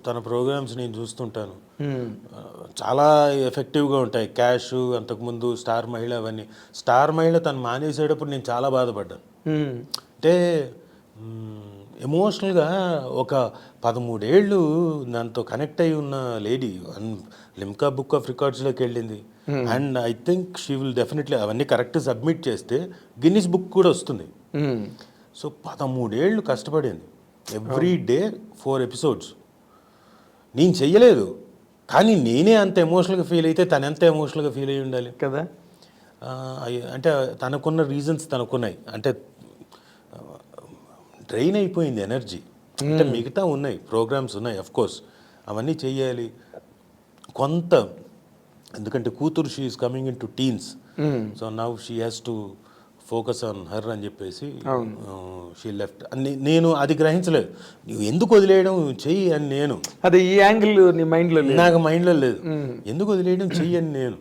తన ప్రోగ్రామ్స్ నేను చూస్తుంటాను. చాలా ఎఫెక్టివ్గా ఉంటాయి. క్యాష్, అంతకుముందు స్టార్ మహిళ, అవన్నీ. స్టార్ మహిళ తను మానేసేటప్పుడు నేను చాలా బాధపడ్డాను. అంటే ఎమోషనల్గా ఒక 13 ఏళ్ళు దాంతో కనెక్ట్ అయి ఉన్న లేడీ లిమ్కా బుక్ ఆఫ్ రికార్డ్స్లోకి వెళ్ళింది. And I think she will definitely అవన్నీ కరెక్ట్ సబ్మిట్ చేస్తే గిన్నిస్ బుక్ కూడా వస్తుంది. సో 13 ఏళ్ళు కష్టపడింది. Every day 4 episodes. నేను చెయ్యలేదు, కానీ నేనే అంత ఎమోషనల్గా ఫీల్ అయితే తను ఎంత ఎమోషనల్గా ఫీల్ అయ్యి ఉండాలి కదా. అంటే తనకున్న రీజన్స్ తనకున్నాయి. అంటే డ్రైన్ అయిపోయింది ఎనర్జీ. అంటే మిగతా ఉన్నాయి, ప్రోగ్రామ్స్ ఉన్నాయి, అఫ్కోర్స్ అవన్నీ చెయ్యాలి కొంత. ఎందుకంటే కూతురు she is coming in to teens, so now she has to focus on her అని చెప్పేసి షీ లెఫ్ట్. నేను అది గ్రహించలేదు. నువ్వు ఎందుకు వదిలేయడం, చెయ్యి అని నేను. అదే ఈ యాంగిల్ నీ మైండ్లో నాకు మైండ్లో లేదు. ఎందుకు వదిలేయడం, చెయ్యి అని నేను.